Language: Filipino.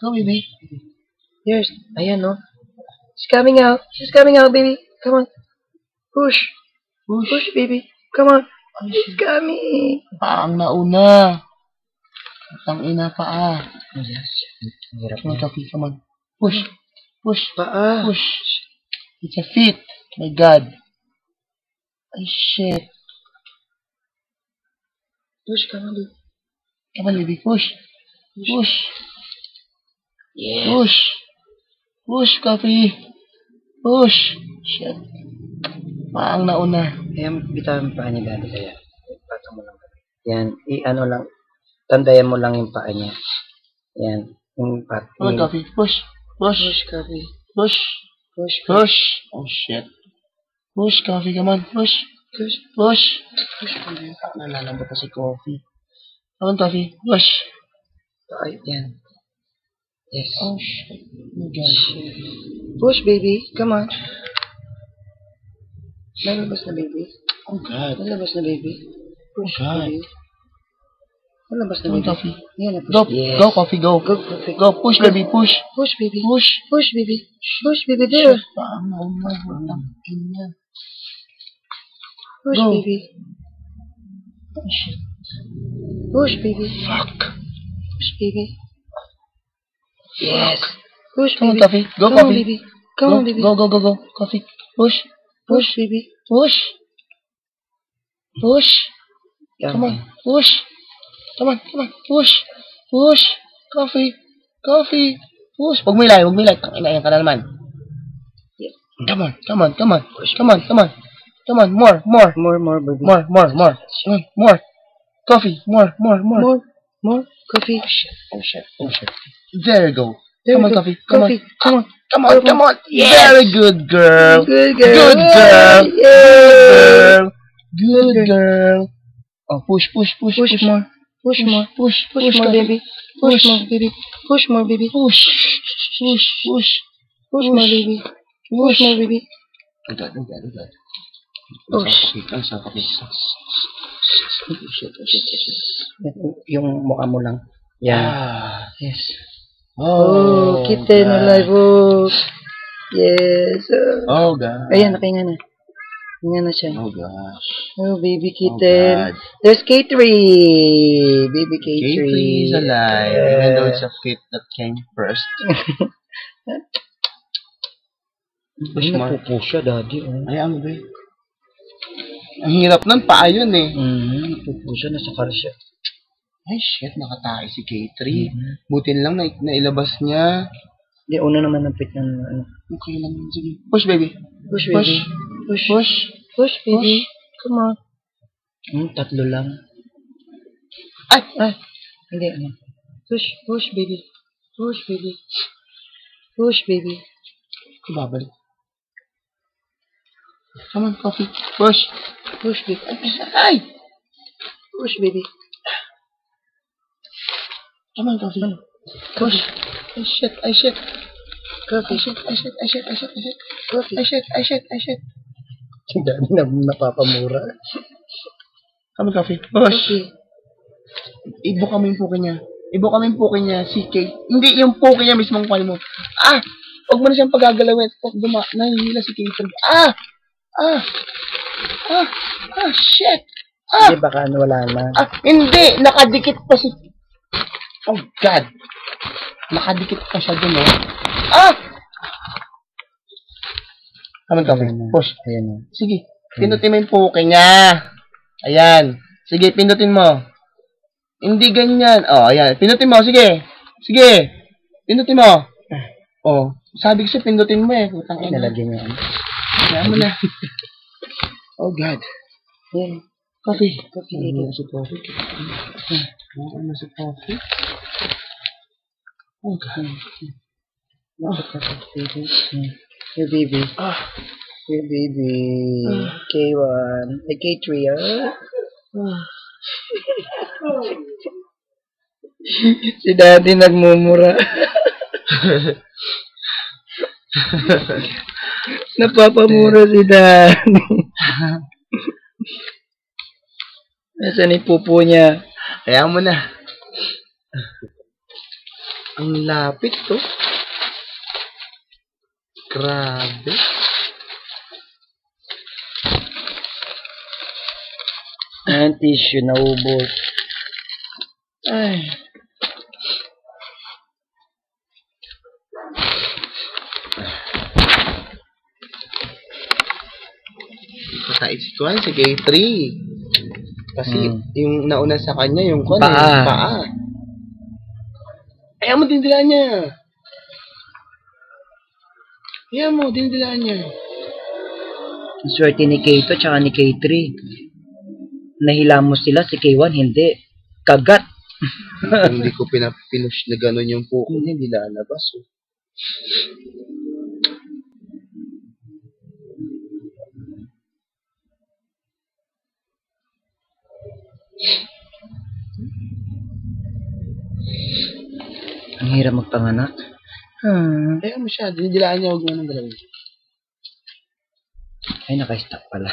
Go, baby. Yes. Ayan, no? She's coming out. She's coming out, baby. Come on. Push. Push. Push, baby. Come on. She's coming. Paang nauna. Tang ina paa. Yes. Hirap Come on, na. Coffee. Come on. Push. Push. Paa. Push. It's a fit. My God. Ay, shit. Push, come on, baby. Come on, baby. Push. Push. Yes. Push. Push, Coffee. Push. Shit. Paang nauna. Ayan, bitawan pa ni Daddy kaya. Pato mo lang. Yan. I-ano lang. Tandayan mo lang yung paa niya. Yan. Yung pat. Come on, Coffee. Push. Push. Push, Coffee. Push. Push, Push. Oh, shit. Push, Coffee. Come on. Push. push. Push. Push. Nalalambot na si Coffee. Come on, Coffee. Push. Ay, yan. Yes. Oh, shit. Oh, my God. Push, baby. Come on. Lalabas na, baby. Oh, God. Lalabas na, baby. Push, God. baby. Lalabas na, Come on, baby. Coffee. Yan na, push. Go. Yes. Go, Coffee. Go. Go, Coffee. Go. Push, baby. Push. Push, baby. Push. Push, baby. Push, baby. There. Paang nauna. Walang ina. Push, Go. baby. Oh, shit. Push, baby. Fuck. Push, baby. Yes. Push, Come on, baby. Coffee. Go, Come on, Coffee. baby. Come on, baby. Go, go, go, go. Coffee. Push. Push, baby. Push. Push. Yan. Come on. Push. Come on. Come on. Push. Push. Coffee. Coffee. Push. Huwag mo ilay. Huwag mo ilay. Tangina yan ka na naman. Come on. Come on. Come on. Come on. Come on. Come on. More. More. More, baby. More. More. More. Come on. More. Coffee. More. More. More. More. More. Coffee. Oh shit. Oh shit. Oh shit. There you go. There Come we on, go. Coffee. Come on. Coffee. Come on. Come on. Come on. Yes. Very good, girl. Good girl. Good girl. Yeah. Good girl. Oh, push, push, push, Push more. Push more. push, Push more, Coffee. baby. Push Push. more, baby. Push more, baby. Push, push, push. Push more, baby. Push more, baby. Agad, agad, agad. Push. Ang sakit. Yung mukha mo lang. Yan. Ah. Yes. Oh, kitten God. alive. Oh. Yes. Oh, God. Ayan, nakahinga na. Hinga na siya. Oh, gosh. Oh, baby Oh, kitten. God. There's K3. Baby K3. K3 is alive, even though it's a fit that came first. Push more. Napupo siya, daddy. Oh. Ay, ano ba? Ang hirap nun, paa yun eh. Napupo siya, nasakal siya. Ay, shit, nakatay si K3. Butin lang na nailabas niya. Hindi, una naman ng pit ng ano. Okay lang, sige. Push, baby. Push, Push. baby. Push. Push. Push, baby. Push. Come on. Tatlo lang. Ay! Ay, hindi. Ano. Push, push, baby. Push, baby. Push, baby. Babalik. Come on, Coffee. Push. Push, baby. Ay! Push, baby. Come on, Coffee. Push. Ay, shit. Ay, shit. Coffee. Ay, shit. Ay, shit. Ay, shit. Ay, shit. Ay, shit. Coffee. Ay, shit. Ay, shit. Ay, shit. Dami na napapamura. Come on, Coffee. Push. Coffee. Ibuka mo yung puki niya. Ibuka mo yung puki niya, si Kate. Hindi, yung puki niya mismo ang mo. Ah! Huwag mo na siyang pagagalawin. Nahihila si Kate. Ah! Ah! Ah! Ah! Shit! Ah! Hindi, baka ano, wala na. Ah! Hindi! Nakadikit pa si... Oh, God! Nakadikit pa siya dun, oh. Ah! Come on, Coffee. Push. Ayan. Sige. Pindutin mo yung puki niya. Ayan. Sige, pindutin mo. Hindi ganyan. Oh, ayan. Pindutin mo. Sige. Sige. Pindutin mo. Oh. Sabi ko siya, pindutin mo eh. Putang ina. Nalagyan niya. Ayan mo na. Oh, God. Ayan. Coffee. Coffee. Ano si Coffee? Ano si Coffee? Oh, God. Baby. Your baby. Ah. Your baby. K1. Ay, K3, ah. Si daddy nagmumura. Napapamura si daddy. Nasaan yung pupo niya? Kaya mo na. Ang lapit to. Grabe. Ayan, tissue, naubos. Ay. Patay si Kwan, si K3. Kasi yung nauna sa kanya, yung Kwan, Paa. yung paa. Ayaw mo, dindilaan niya. Ayaw mo, dindilaan niya. Ang swerte ni K2 tsaka ni K3. Nahilamos sila, si K1 hindi. Kagat. Hindi ko pinush na gano'n yung puko niya, hindi lalabas. Oh. Ang hirap magpanganak. Ayaw mo siya, dindilaan niya, huwag mo nang galawin. Ay, naka-stop pala.